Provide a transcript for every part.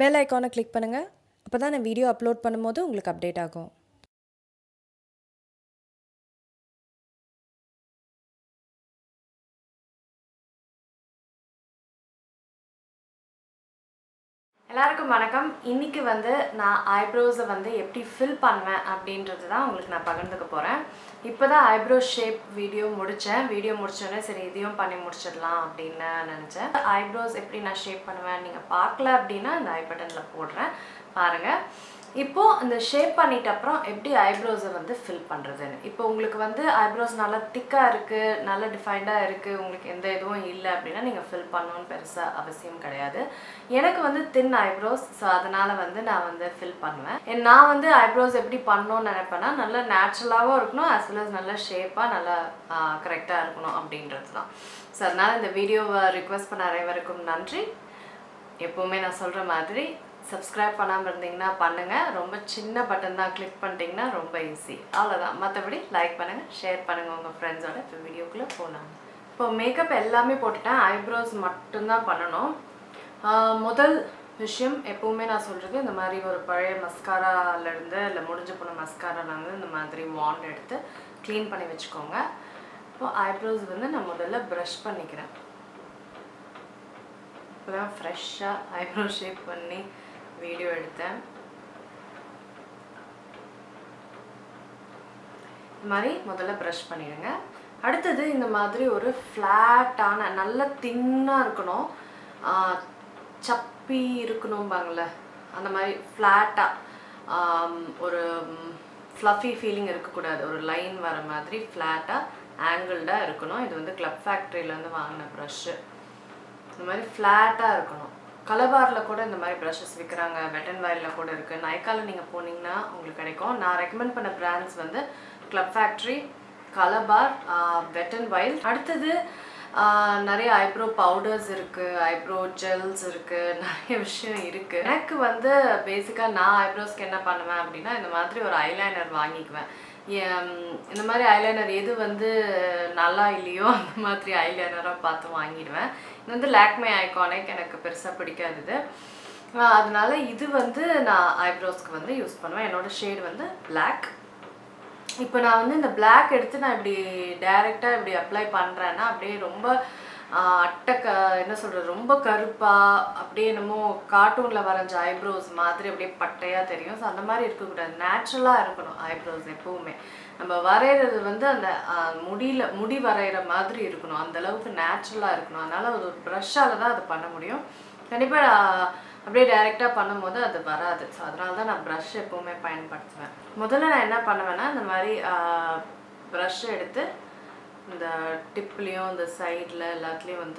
Bell ஐகானை click பண்ணுங்கள். அப்போ தான் நான் வீடியோ அப்லோட் பண்ணும்போது உங்களுக்கு அப்டேட் ஆகும். எல்லாருக்கும் வணக்கம். இன்னைக்கு நான் ஐப்ரோஸை எப்படி ஃபில் பண்ணுவேன் அப்படின்றது தான் உங்களுக்கு நான் பகிர்ந்துக்க போகிறேன். இப்போ தான் ஐப்ரோ ஷேப் வீடியோ முடித்தோடனே சரி இதையும் பண்ணி முடிச்சிடலாம் அப்படின்னு நினச்சேன். ஐப்ரோஸ் எப்படி நான் ஷேப் பண்ணுவேன் நீங்கள் பார்க்கல அப்படின்னா இந்த ஐ பட்டனில் போடுறேன் பாருங்கள். இப்போது இந்த ஷேப் பண்ணிட்ட அப்புறம் எப்படி ஐப்ரோஸை ஃபில் பண்ணுறதுன்னு. இப்போ உங்களுக்கு ஐப்ரோஸ் நல்லா திக்காக இருக்குது, நல்லா டிஃபைன்டாக இருக்குது, உங்களுக்கு எந்த இதுவும் இல்லை அப்படின்னா நீங்கள் ஃபில் பண்ணணும்னு பெருசாக அவசியம் கிடையாது. எனக்கு தின் ஐப்ரோஸ், ஸோ அதனால் நான் ஃபில் பண்ணுவேன். நான் ஐப்ரோஸ் எப்படி பண்ணணும்னு நினைப்பேன்னா நல்லா நேச்சுரலாகவும் இருக்கணும், as well as நல்லா ஷேப்பாக நல்லா கரெக்டாக இருக்கணும் அப்படின்றது தான். ஸோ அதனால் இந்த வீடியோவை ரிக்வெஸ்ட் பண்ண அனைவருக்கும் நன்றி. எப்போவுமே நான் சொல்கிற மாதிரி சப்ஸ்கிரைப் பண்ணாமல் இருந்தீங்கன்னா பண்ணுங்கள். ரொம்ப சின்ன பட்டன் தான், கிளிக் பண்ணிட்டீங்கன்னா ரொம்ப ஈஸி, அவ்வளோதான். மற்றபடி லைக் பண்ணுங்கள், ஷேர் பண்ணுங்கள் உங்கள் ஃப்ரெண்ட்ஸோட. இப்போ வீடியோக்குள்ளே போனாங்க. இப்போ மேக்கப் எல்லாமே போட்டுட்டேன், ஐப்ரோஸ் மட்டும்தான் பண்ணணும். முதல் விஷயம் எப்போவுமே நான் சொல்கிறது, இந்த மாதிரி ஒரு பழைய மஸ்காராலேருந்து இல்லை முடிஞ்சு போன மஸ்காராலேருந்து இந்த மாதிரி வாண்ட் எடுத்து க்ளீன் பண்ணி வச்சுக்கோங்க. இப்போது ஐப்ரோஸ் நான் முதல்ல ப்ரஷ் பண்ணிக்கிறேன். இப்போ தான் ஃப்ரெஷ்ஷாக ஐப்ரோ ஷேப் பண்ணி வீடியோ எடுத்தேன். இந்த மாதிரி முதல்ல ப்ரஷ் பண்ணிடுங்க. அடுத்தது இந்த மாதிரி ஒரு ஃப்ளாட்டான நல்ல தின்னாக இருக்கணும், சப்பி இருக்கணும்பாங்கள அந்த மாதிரி ஃப்ளாட்டாக, ஒரு ஃப்ளஃபி ஃபீலிங் இருக்கக்கூடாது, ஒரு லைன் வர மாதிரி ஃப்ளாட்டாக ஆங்கிள்டாக இருக்கணும். இது கிளப் ஃபேக்ட்ரியிலேருந்து வாங்கின ப்ரஷ்ஷு. இந்த மாதிரி ஃப்ளாட்டாக இருக்கணும். கலபாரில் கூட இந்த மாதிரி ப்ரஷஸ் விற்கிறாங்க, வெட் அண்ட் வைல்டில் கூட இருக்குது. நைக்காவில் நீங்கள் போனீங்கன்னா உங்களுக்கு கிடைக்கும். நான் ரெக்கமெண்ட் பண்ண brands club factory, Colorbar, wet and wild. அடுத்தது நிறைய ஐப்ரோ பவுடர்ஸ் இருக்குது, ஐப்ரோ ஜெல்ஸ் இருக்குது, நிறைய விஷயம் இருக்குது. எனக்கு பேசிக்காக நான் ஐப்ரோஸ்க்கு என்ன பண்ணுவேன் அப்படின்னா இந்த மாதிரி ஒரு ஐலைனர் வாங்கிக்குவேன். இந்த மாதிரி ஐலைனர் எது நல்லா இல்லையோ அந்த மாதிரி ஐலைனராக பார்த்து வாங்கிடுவேன். இது லாக்மே ஐகானிக், எனக்கு பெருசாக பிடிக்காது. அதனால இது நான் ஐப்ரோஸ்க்கு யூஸ் பண்ணுவேன். என்னோடய ஷேட் பிளாக். இப்போ நான் இந்த பிளாக் எடுத்து நான் இப்படி டைரெக்டாக இப்படி அப்ளை பண்ணுறேன்னா அப்படியே ரொம்ப என்ன சொல்கிறது, ரொம்ப கருப்பாக அப்படியே என்னமோ கார்ட்டூனில் வரைஞ்ச ஐப்ரோஸ் மாதிரி அப்படியே பட்டையாக தெரியும். ஸோ அந்த மாதிரி இருக்கக்கூடாது, நேச்சுரலாக இருக்கணும் ஐப்ரோஸ் எப்போவுமே. நம்ம வரைகிறது அந்த முடி வரைகிற மாதிரி இருக்கணும், அந்தளவுக்கு நேச்சுரலாக இருக்கணும். அதனால் ஒரு ப்ரஷ்ஷால் தான் அதை பண்ண முடியும். கண்டிப்பாக அப்படியே டைரெக்டாக பண்ணும்போது அது வராது. ஸோ அதனால தான் நான் ப்ரஷ் எப்போவுமே பயன்படுத்துவேன். முதல்ல நான் என்ன பண்ணுவேன்னா இந்த மாதிரி ப்ரஷ் எடுத்து இந்த டிப்லேயும் இந்த சைடில் எல்லாத்துலேயும்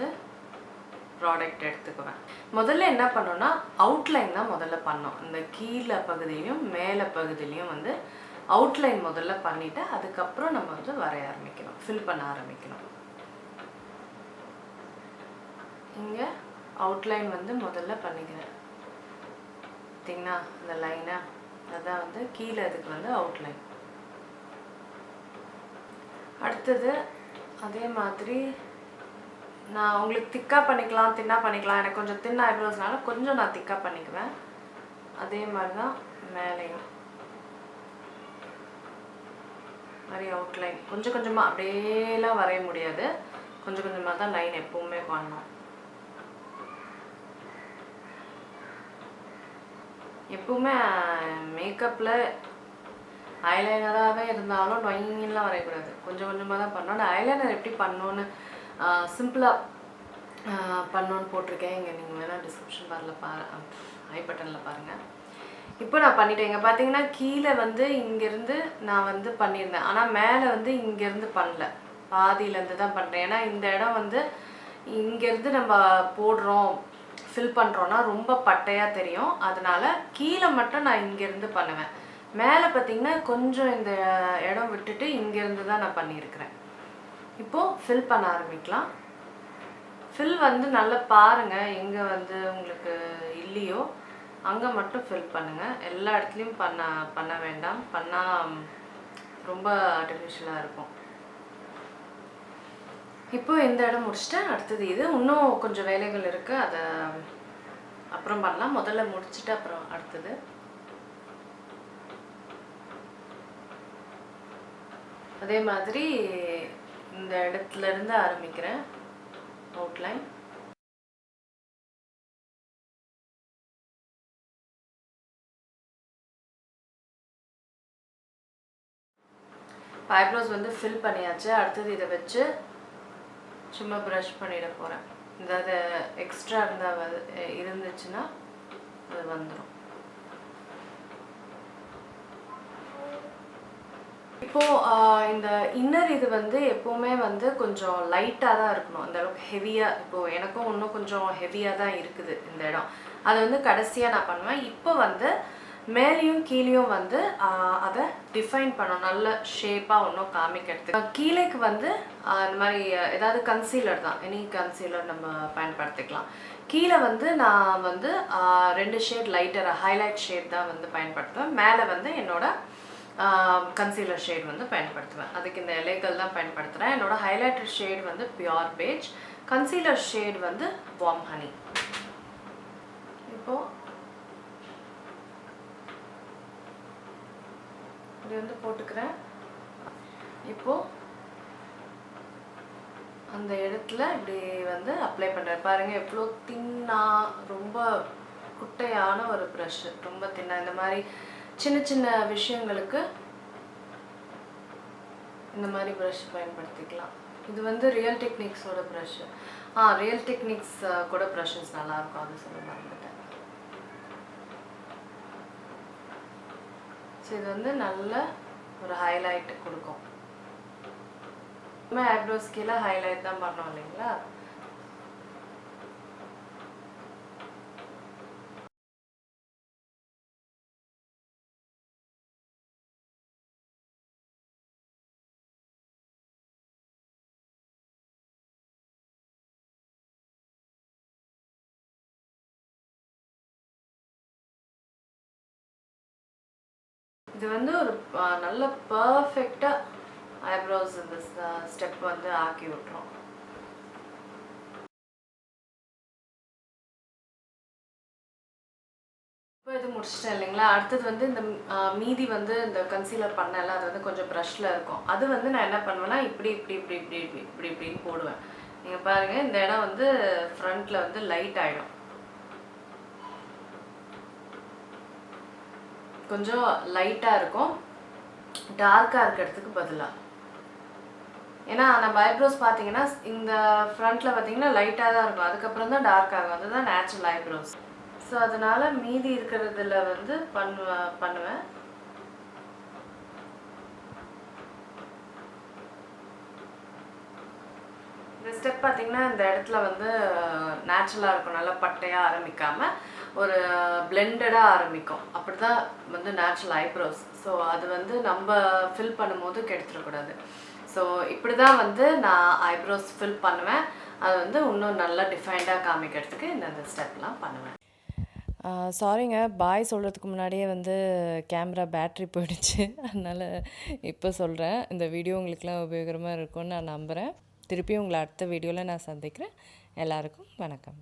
ப்ராடக்ட் எடுத்துக்குவேன். முதல்ல என்ன பண்ணோன்னா அவுட்லைன் தான் முதல்ல பண்ணோம். இந்த கீழே பகுதியிலையும் மேலே பகுதியிலையும் அவுட்லைன் முதல்ல பண்ணிவிட்டு அதுக்கப்புறம் நம்ம வரைய ஆரம்பிக்கணும், ஃபில் பண்ண ஆரம்பிக்கணும். இங்கே அவுட்லைன் முதல்ல பண்ணிக்கிறேன் பார்த்தீங்கன்னா, இந்த லைனை அதான் கீழே இதுக்கு அவுட்லைன். அடுத்தது அதே மாதிரி நான் உங்களுக்கு திக்காக பண்ணிக்கலாம், தின்னாக பண்ணிக்கலாம். எனக்கு கொஞ்சம் தின் ஐப்ரோஸ்னால கொஞ்சம் நான் திக்காக பண்ணிக்குவேன். அதே மாதிரி தான் மேலேயும் மாதிரி அவுட்லைன் கொஞ்சம் கொஞ்சமாக அப்படியேலாம் வரைய முடியாது, கொஞ்சம் கொஞ்சமாக தான் லைன் எப்பவுமே பண்ணணும். எப்பவுமே மேக்கப்பில் ஐலைனராகவே இருந்தாலும் நொயின்லாம் வரையக்கூடாது, கொஞ்சம் கொஞ்சமாக தான் பண்ணணும். அந்த ஐலைனர் எப்படி பண்ணணுன்னு சிம்பிளாக பண்ணணுன்னு போட்டிருக்கேன். இங்கே நீங்கள் வேணால் டிஸ்கிரிப்ஷன் பாரில் ஐ பட்டனில் பாருங்கள். இப்போ நான் பண்ணிட்டேன். இங்கே பார்த்தீங்கன்னா கீழே இங்கேருந்து நான் பண்ணியிருந்தேன், ஆனால் மேலே இங்கேருந்து பண்ணல, பாதியிலேருந்து தான் பண்ணுறேன். ஏன்னா இந்த இடம் இங்கேருந்து நம்ம போடுறோம் ஃபில் பண்ணுறோன்னா ரொம்ப பட்டையாக தெரியும். அதனால் கீழே மட்டும் நான் இங்கேருந்து பண்ணுவேன். மேலே பார்த்திங்கன்னா கொஞ்சம் இந்த இடம் விட்டுட்டு இங்கேருந்து தான் நான் பண்ணியிருக்கிறேன். இப்போது ஃபில் பண்ண ஆரம்பிக்கலாம். ஃபில் நல்லா பாருங்கள், எங்கே உங்களுக்கு இல்லையோ அங்கே மட்டும் ஃபில் பண்ணுங்கள். எல்லா இடத்துலையும் பண்ண வேண்டாம், பண்ணால் ரொம்ப ஆர்டிஃபிஷியலாக இருக்கும். இப்போ இந்த இடம் முடிச்சுட்டேன். அடுத்தது இது இன்னும் கொஞ்சம் வேலைகள் இருக்குது, அதை அப்புறம் பண்ணலாம். முதல்ல முடிச்சுட்டு அப்புறம் அடுத்தது. அதே மாதிரி இந்த இடத்துல இருந்து ஆரம்பிக்கிறேன் அவுட்லைன். ஐப்ரோஸ் வந்து ஃபில் பண்ணியாச்சு. அடுத்தது இதை வச்சு சும்மா ப்ரஷ் பண்ணிட போகிறேன். ஏதாவது எக்ஸ்ட்ரா இருந்துச்சுன்னா அது வந்துடும். இப்போது இந்த இன்னர் இது வந்து எப்போவுமே வந்து கொஞ்சம் லைட்டாக தான் இருக்கணும், அந்த அளவுக்கு ஹெவியாக. இப்போது எனக்கும் இன்னும் கொஞ்சம் ஹெவியாக தான் இருக்குது இந்த இடம். அதை வந்து கடைசியாக நான் பண்ணுவேன். இப்போ வந்து மேலேயும் கீழேயும் வந்து அதை டிஃபைன் பண்ணணும், நல்ல ஷேப்பாக ஒன்றும் காமிக்கிறதுக்கு. கீழேக்கு வந்து இந்த மாதிரி ஏதாவது கன்சீலர் தான், எனி கன்சீலர் நம்ம பயன்படுத்திக்கலாம். கீழே வந்து நான் வந்து 2 ஷேட் லைட்டர் ஹைலைட் ஷேட் தான் வந்து பயன்படுத்துவேன். மேலே வந்து என்னோட கன்சீலர் ஷேட் வந்து பயன்படுத்துவேன். அதுக்கு இந்த இலைகள் தான் பயன்படுத்துகிறேன். என்னோட ஹைலைட்டர் ஷேட் வந்து பியூர் பேஜ், கன்சீலர் ஷேட் வந்து வார்ம் ஹனி. இப்போது இது வந்து போட்டுக்கிறேன். இப்போது அந்த இடத்துல இப்படி வந்து அப்ளை பண்ணுறேன். பாருங்கள் எவ்வளோ தின்னாக, ரொம்ப குட்டையான ஒரு ப்ரஷ்ஷு, ரொம்ப தின்னாக. இந்த மாதிரி சின்ன சின்ன விஷயங்களுக்கு இந்த மாதிரி ப்ரஷ் பயன்படுத்திக்கலாம். இது வந்து ரியல் டெக்னிக்ஸோட ப்ரஷ்ஷு. ரியல் டெக்னிக்ஸ் கூட ப்ரஷஸ் நல்லாயிருக்கும், அது சொல்ல மறந்துட்டேன். ஸோ இது வந்து நல்ல ஒரு ஹைலைட் கொடுக்கும். நம்ம ஐப்ரோஸ் கீழே ஹைலைட் தான் பண்ணோம் இல்லைங்களா. இது வந்து ஒரு நல்ல பர்ஃபெக்டாக ஐப்ரோஸ் இந்த ஸ்டெப் வந்து ஆக்கி விட்டுரும். இப்போ இது முடிச்சிட்டேன் இல்லைங்களா. அடுத்தது வந்து இந்த மீதி வந்து இந்த கன்சீலர் பண்ணல, அது வந்து கொஞ்சம் ப்ரஷ்ல இருக்கும். அது வந்து நான் என்ன பண்ணுவேன்னா இப்படி இப்படி இப்படி இப்படி இப்படி இப்படி இப்படின்னு போடுவேன். நீங்கள் பாருங்கள், இந்த இடம் வந்து ஃப்ரண்ட்டில் வந்து லைட் ஆகிடும். கொஞ்சம் லைட்டாக இருக்கும், டார்க்காக இருக்கிறதுக்கு பதிலாக. ஏன்னா நம்ம ஐப்ரோஸ் பார்த்தீங்கன்னா இந்த ஃப்ரண்ட்டில் பார்த்தீங்கன்னா லைட்டாக தான் இருக்கும், அதுக்கப்புறம் தான் டார்க் ஆகும். அதுதான் நேச்சுரல் ஐப்ரோஸ். ஸோ அதனால் மீதி இருக்கிறதுல வந்து பண்ணுவேன். இந்த ஸ்டெப் பார்த்திங்கன்னா இந்த இடத்துல வந்து நேச்சுரலாக இருக்கும், நல்லா பட்டையாக ஆரம்பிக்காமல் ஒரு பிளெண்டடாக ஆரம்பிக்கும். அப்படி தான் வந்து நேச்சுரல் ஐப்ரோஸ். ஸோ அது வந்து நம்ம ஃபில் பண்ணும்போது கெடுத்துடக்கூடாது. ஸோ இப்படி தான் வந்து நான் ஐப்ரோஸ் ஃபில் பண்ணுவேன். அது வந்து இன்னும் நல்லா டிஃபைன்டாக காமிக்கிறதுக்கு இந்த ஸ்டெப்லாம் பண்ணுவேன். சாரிங்க, பாய் சொல்கிறதுக்கு முன்னாடியே வந்து கேமரா பேட்ரி போயிடுச்சு. அதனால் இப்போ சொல்கிறேன். இந்த வீடியோ உங்களுக்குலாம் உபயோகரமாக இருக்கும்னு நான் நம்புகிறேன். திருப்பியும் உங்களை அடுத்த வீடியோவில் நான் சந்திக்கிறேன். எல்லாருக்கும் வணக்கம்.